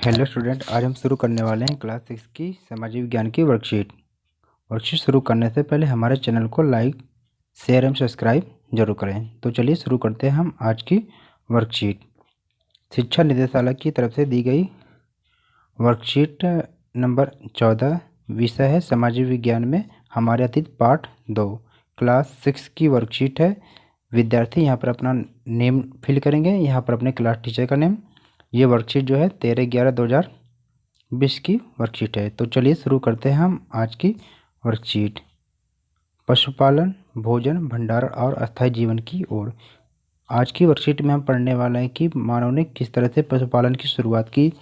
Hello student, आज हम शुरू करने वाले हैं क्लास 6 की सामाजिक विज्ञान की वर्कशीट शुरू करने से पहले हमारे चैनल को लाइक, शेयर एवं सब्सक्राइब जरूर करें। तो चलिए शुरू करते हैं हम आज की वर्कशीट। शिक्षा निदेशालय की तरफ से दी गई वर्कशीट नंबर 14, विषय है सामाजिक विज्ञान में हमारे अतीत पार्ट 2, क्लास 6 की वर्कशीट है। विद्यार्थी यहाँ पर अपना नेम फिल करेंगे, यहाँ पर अपने क्लास टीचर का नेम। ये वर्कशीट जो है 13/11/2020 की वर्कशीट है। तो चलिए शुरू करते हैं हम आज की वर्कशीट। पशुपालन, भोजन, भंडारण और अस्थायी जीवन की ओर। आज की वर्कशीट में हम पढ़ने वाले हैं कि मानव ने किस तरह से पशुपालन की शुरुआत की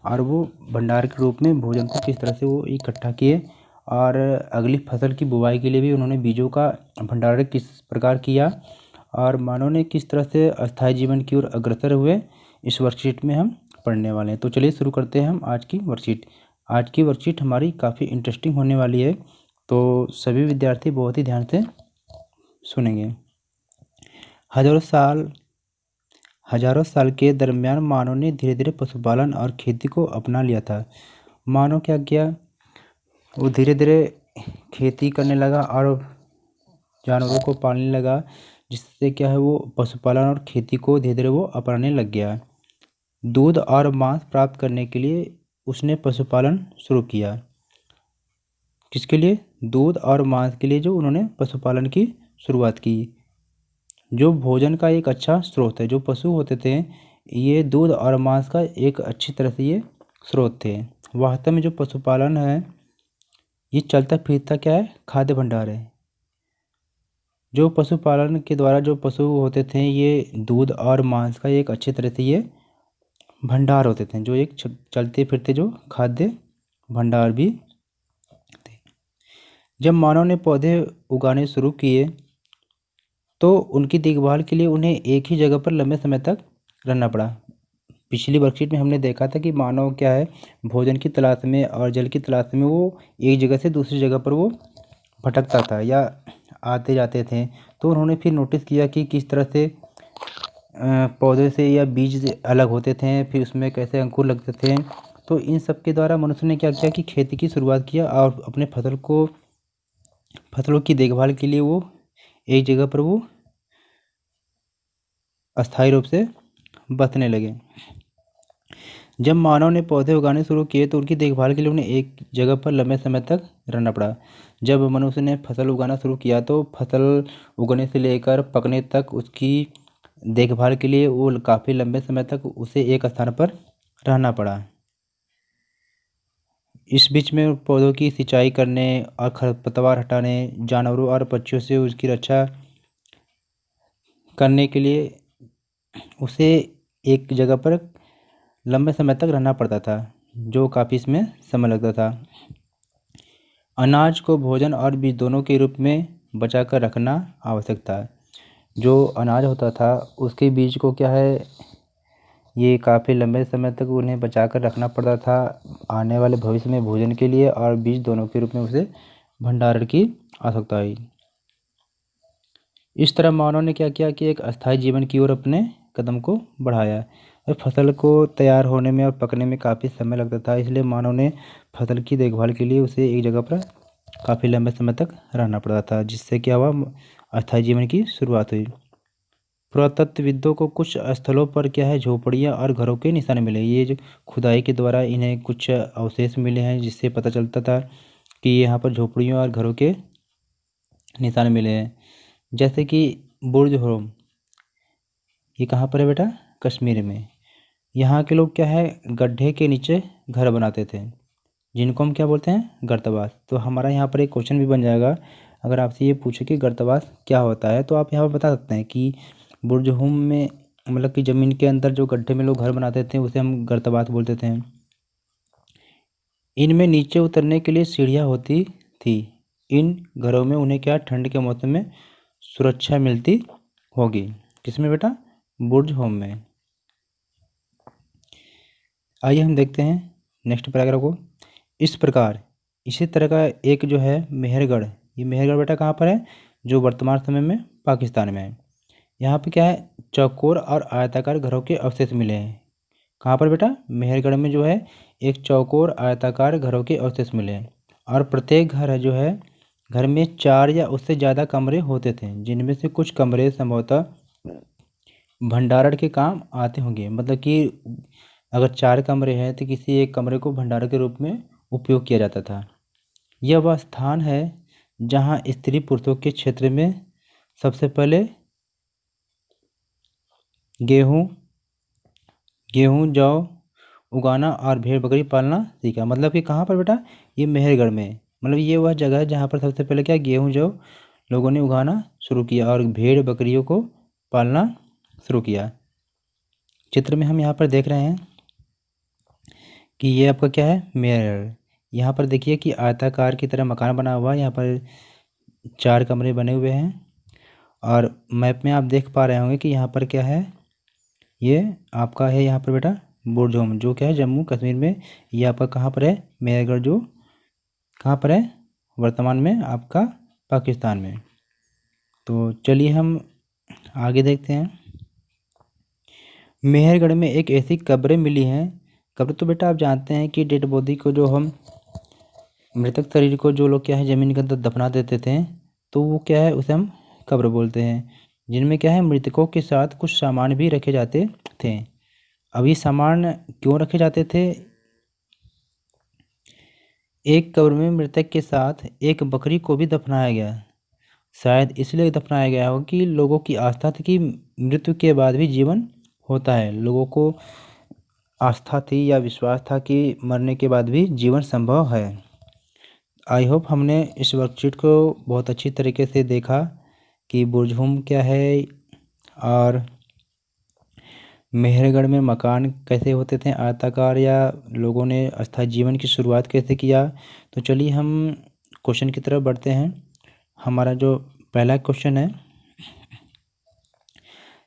और वो भंडार के रूप में भोजन को किस तरह से वो इकट्ठा किए, और अगली फसल की बुवाई के लिए भी उन्होंने बीजों का भंडारण किस प्रकार किया, और मानव ने किस तरह से अस्थायी जीवन की ओर अग्रसर हुए, इस वर्कशीट में हम पढ़ने वाले हैं। तो चलिए शुरू करते हैं हम आज की वर्कशीट। आज की वर्कशीट हमारी काफ़ी इंटरेस्टिंग होने वाली है, तो सभी विद्यार्थी बहुत ही ध्यान से सुनेंगे। हजारों साल के दरमियान मानव ने धीरे धीरे पशुपालन और खेती को अपना लिया था। मानव क्या किया, वो धीरे धीरे खेती करने लगा और जानवरों को पालने लगा, जिससे क्या है वो पशुपालन और खेती को धीरे धीरे वो अपनाने लग गया। दूध और मांस प्राप्त करने के लिए उसने पशुपालन शुरू किया। किसके लिए? दूध और मांस के लिए जो उन्होंने पशुपालन की शुरुआत की। जो भोजन का एक अच्छा स्रोत है, जो पशु होते थे ये दूध और मांस का एक अच्छी तरह से ये स्रोत थे। वास्तव में जो पशुपालन है ये चलता फिरता क्या है, खाद्य भंडार है। जो पशुपालन के द्वारा जो पशु होते थे ये दूध और मांस का एक अच्छी तरह से ये भंडार होते थे, जो एक चलते फिरते जो खाद्य भंडार भी थे। जब मानव ने पौधे उगाने शुरू किए तो उनकी देखभाल के लिए उन्हें एक ही जगह पर लंबे समय तक रहना पड़ा। पिछली वर्कशीट में हमने देखा था कि मानव क्या है, भोजन की तलाश में और जल की तलाश में वो एक जगह से दूसरी जगह पर वो भटकता था या आते जाते थे। तो उन्होंने फिर नोटिस किया कि किस तरह से पौधे से या बीज अलग होते थे, फिर उसमें कैसे अंकुर लगते थे। तो इन सब के द्वारा मनुष्य ने क्या किया कि खेती की शुरुआत किया और अपने फसलों की देखभाल के लिए वो एक जगह पर वो अस्थायी रूप से बसने लगे। जब मानव ने पौधे उगाने शुरू किए तो उनकी देखभाल के लिए उन्हें एक जगह पर लंबे समय तक रहना पड़ा। जब मनुष्य ने फसल उगाना शुरू किया तो फसल उगने से लेकर पकने तक उसकी देखभाल के लिए वो काफ़ी लंबे समय तक उसे एक स्थान पर रहना पड़ा। इस बीच में पौधों की सिंचाई करने और खरपतवार हटाने, जानवरों और पक्षियों से उसकी रक्षा करने के लिए उसे एक जगह पर लंबे समय तक रहना पड़ता था, जो काफ़ी इसमें समय लगता था। अनाज को भोजन और बीज दोनों के रूप में बचा कर रखना आवश्यक था। जो अनाज होता था उसके बीज को क्या है, ये काफ़ी लंबे समय तक उन्हें बचा कर रखना पड़ता था आने वाले भविष्य में भोजन के लिए, और बीज दोनों के रूप में उसे भंडारण की आवश्यकता हुई। इस तरह मानव ने क्या किया कि एक अस्थायी जीवन की ओर अपने कदम को बढ़ाया। फसल को तैयार होने में और पकने में काफ़ी समय लगता था, इसलिए मानव ने फसल की देखभाल के लिए उसे एक जगह पर काफ़ी लंबे समय तक रहना पड़ता था, जिससे क्या हुआ, अस्थायी जीवन की शुरुआत हुई। पुरातत्वविदों को कुछ स्थलों पर क्या है झोपड़ियाँ और घरों के निशान मिले। ये जो खुदाई के द्वारा इन्हें कुछ अवशेष मिले हैं, जिससे पता चलता था कि यहाँ पर झोपड़ियों और घरों के निशान मिले हैं। जैसे कि बुर्ज होम, ये कहाँ पर है बेटा? कश्मीर में। यहाँ के लोग क्या है, गड्ढे के नीचे घर बनाते थे, जिनको हम क्या बोलते हैं, गर्तवास। तो हमारा यहाँ पर एक क्वेश्चन भी बन जाएगा, अगर आपसे ये पूछे कि गर्तवास क्या होता है तो आप यहाँ पर बता सकते हैं कि बुर्ज होम में मतलब कि ज़मीन के अंदर जो गड्ढे में लोग घर बनाते थे उसे हम गर्तवास बोलते थे। इनमें नीचे उतरने के लिए सीढ़ियाँ होती थी। इन घरों में उन्हें क्या ठंड के मौसम में सुरक्षा मिलती होगी। किसमें बेटा? बुर्ज होम में। आइए हम देखते हैं नेक्स्ट पैराग्राफ को। इस प्रकार इसी तरह का एक जो है मेहरगढ़, ये मेहरगढ़ बेटा कहाँ पर है? जो वर्तमान समय में पाकिस्तान में है। यहाँ पे क्या है, चौकोर और आयताकार घरों के अवशेष मिले हैं। कहाँ पर बेटा? मेहरगढ़ में जो है एक चौकोर आयताकार घरों के अवशेष मिले हैं और प्रत्येक घर जो है घर में 4 या उससे ज़्यादा कमरे होते थे, जिनमें से कुछ कमरे संभवतः भंडारण के काम आते होंगे। मतलब कि अगर 4 कमरे हैं तो किसी एक कमरे को भंडारण के रूप में उपयोग किया जाता था। यह वह स्थान है जहाँ स्त्री पुरुषों के क्षेत्र में सबसे पहले गेहूँ जौ उगाना और भेड़ बकरी पालना सीखा। मतलब कि कहाँ पर बेटा? ये मेहरगढ़ में। मतलब ये वह जगह है जहाँ पर सबसे पहले क्या गेहूँ जौ लोगों ने उगाना शुरू किया और भेड़ बकरियों को पालना शुरू किया। चित्र में हम यहाँ पर देख रहे हैं कि ये आपका क्या है? मेहरगढ़। यहाँ पर देखिए कि आयताकार की तरह मकान बना हुआ है। यहाँ पर 4 कमरे बने हुए हैं और मैप में आप देख पा रहे होंगे कि यहाँ पर क्या है? ये आपका है यहाँ पर बेटा बुर्ज जो क्या है जम्मू कश्मीर में। ये आपका कहाँ पर है? मेहरगढ़, जो कहाँ पर है? वर्तमान में आपका पाकिस्तान में। तो चलिए हम आगे देखते हैं। मेहरगढ़ में एक ऐसी कब्रें मिली हैं। कब्र तो बेटा आप जानते हैं कि डेड बॉडी को जो हम मृतक शरीर को जो लोग क्या है ज़मीन के अंदर दफना देते थे, तो वो क्या है उसे हम कब्र बोलते हैं, जिनमें क्या है मृतकों के साथ कुछ सामान भी रखे जाते थे। अब ये सामान क्यों रखे जाते थे? एक कब्र में मृतक के साथ एक बकरी को भी दफनाया गया। शायद इसलिए दफनाया गया हो कि लोगों की आस्था थी कि मृत्यु के बाद भी जीवन होता है। लोगों को आस्था थी या विश्वास था कि मरने के बाद भी जीवन संभव है। आई होप हमने इस वर्कशीट को बहुत अच्छी तरीके से देखा कि बुर्जहुम क्या है और मेहरगढ़ में मकान कैसे होते थे आयताकार, या लोगों ने अस्थायी जीवन की शुरुआत कैसे किया। तो चलिए हम क्वेश्चन की तरफ बढ़ते हैं। हमारा जो पहला क्वेश्चन है,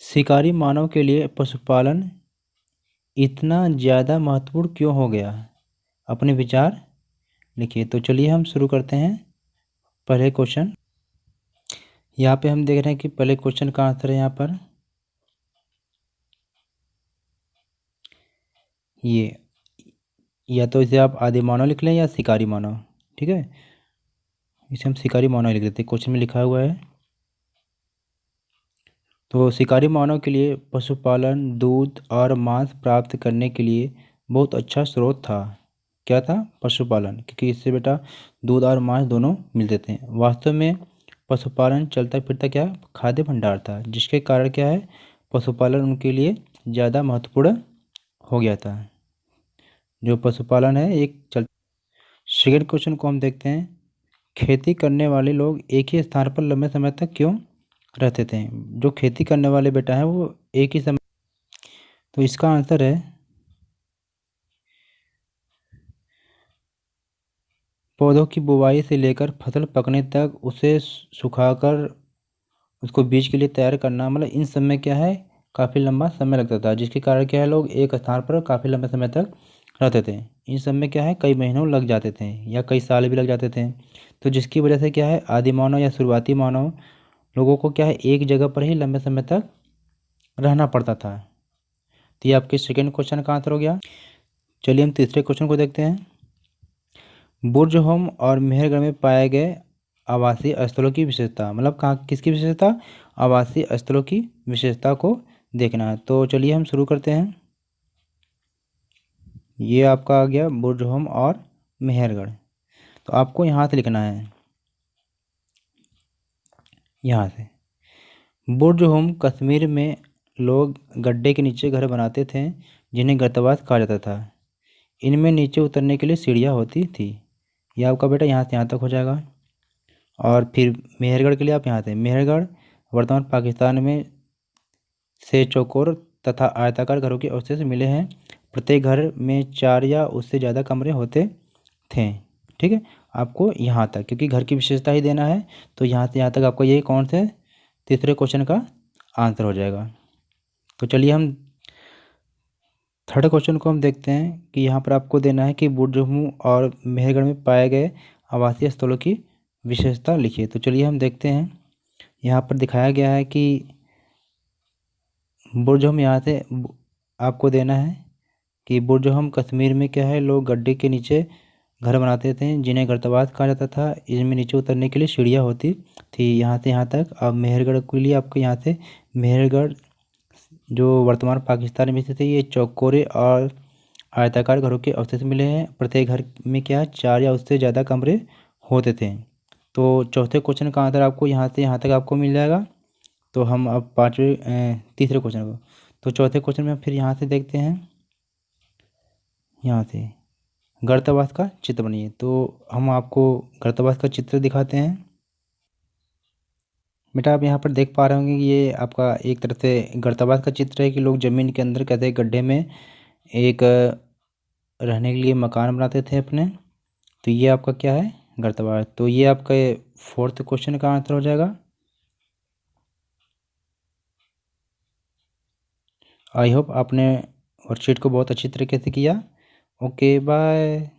शिकारी मानव के लिए पशुपालन इतना ज़्यादा महत्वपूर्ण क्यों हो गया? अपने विचार लिखिए। तो चलिए हम शुरू करते हैं पहले क्वेश्चन। यहाँ पे हम देख रहे हैं कि पहले क्वेश्चन का आंसर है यहाँ पर ये, या तो इसे आप आदि मानव लिख लें या शिकारी मानव। ठीक है, इसे हम शिकारी मानव लिख देते हैं, क्वेश्चन में लिखा हुआ है। तो शिकारी मानव के लिए पशुपालन दूध और मांस प्राप्त करने के लिए बहुत अच्छा स्रोत था। क्या था? पशुपालन, क्योंकि इससे बेटा दूध और मांस दोनों मिलते थे। वास्तव में पशुपालन चलता फिरता क्या खाद्य भंडार था, जिसके कारण क्या है पशुपालन उनके लिए ज़्यादा महत्वपूर्ण हो गया था। जो पशुपालन है एक चल। सेकेंड क्वेश्चन को हम देखते हैं। खेती करने वाले लोग एक ही स्थान पर लंबे समय तक क्यों रहते थे? जो खेती करने वाले बेटा हैं वो एक ही समय, तो इसका आंसर है पौधों की बुवाई से लेकर फसल पकने तक उसे सुखाकर उसको बीज के लिए तैयार करना, मतलब इन सब में क्या है काफ़ी लंबा समय लगता था, जिसके कारण क्या है लोग एक स्थान पर काफ़ी लंबे समय तक रहते थे। इन सब में क्या है कई महीनों लग जाते थे या कई साल भी लग जाते थे। तो जिसकी वजह से क्या है आदि मानव या शुरुआती मानव लोगों को क्या है एक जगह पर ही लंबे समय तक रहना पड़ता था। तो ये आपके सेकेंड क्वेश्चन का आंसर हो गया। चलिए हम तीसरे क्वेश्चन को देखते हैं। बुर्जहोम और मेहरगढ़ में पाए गए आवासीय स्थलों की विशेषता, मतलब कहाँ किसकी विशेषता? आवासीय स्थलों की विशेषता को देखना है। तो चलिए हम शुरू करते हैं। ये आपका आ गया बुर्जहोम और मेहरगढ़। तो आपको यहाँ से लिखना है, यहाँ से। बुर्जहोम कश्मीर में लोग गड्ढे के नीचे घर बनाते थे, जिन्हें गर्तवास कहा जाता था। इनमें नीचे उतरने के लिए सीढ़ियाँ होती थी। यह आपका बेटा यहाँ से यहाँ तक हो जाएगा। और फिर मेहरगढ़ के लिए आप यहाँ से, मेहरगढ़ वर्तमान पाकिस्तान में से चौकोर तथा आयताकार घरों के अवशेष मिले हैं। प्रत्येक घर में 4 या उससे ज़्यादा कमरे होते थे। ठीक है, आपको यहाँ तक क्योंकि घर की विशेषता ही देना है, तो यहाँ से यहाँ तक आपका यही कौन से तीसरे क्वेश्चन का आंसर हो जाएगा। तो चलिए हम थर्ड क्वेश्चन को हम देखते हैं कि यहाँ पर आपको देना है कि बुर्जहुम और मेहरगढ़ में पाए गए आवासीय स्थलों की विशेषता लिखिए। तो चलिए हम देखते हैं। यहाँ पर दिखाया गया है कि बुर्जहुम यहाँ से आपको देना है कि बुर्ज कश्मीर में क्या है, लोग गड्ढे के नीचे घर बनाते थे जिन्हें गर्तवास कहा जाता था। इनमें नीचे उतरने के लिए सीढ़ियाँ होती थी यहाँ से यहाँ तक। अब मेहरगढ़ के लिए आपको यहाँ से मेहरगढ़ जो वर्तमान पाकिस्तान में स्थित है, ये चौकोरे और आयताकार घरों के अवशेष मिले हैं। प्रत्येक घर में क्या है, 4 या उससे ज़्यादा कमरे होते थे। तो चौथे क्वेश्चन का आंसर आपको यहाँ से यहाँ तक आपको मिल जाएगा। तो हम अब तीसरे क्वेश्चन को, तो चौथे क्वेश्चन में फिर यहाँ से देखते हैं। यहाँ से गर्तावास का चित्र बनिए, तो हम आपको गर्तावास का चित्र दिखाते हैं। बेटा आप यहाँ पर देख पा रहे होंगे कि ये आपका एक तरह से गर्तावास का चित्र है कि लोग ज़मीन के अंदर कहते हैं गड्ढे में एक रहने के लिए मकान बनाते थे अपने। तो ये आपका क्या है, गर्तावास। तो ये आपका फोर्थ क्वेश्चन का आंसर हो जाएगा। आई होप आपने वर्कशीट को बहुत अच्छी तरीके से किया। Okay bye.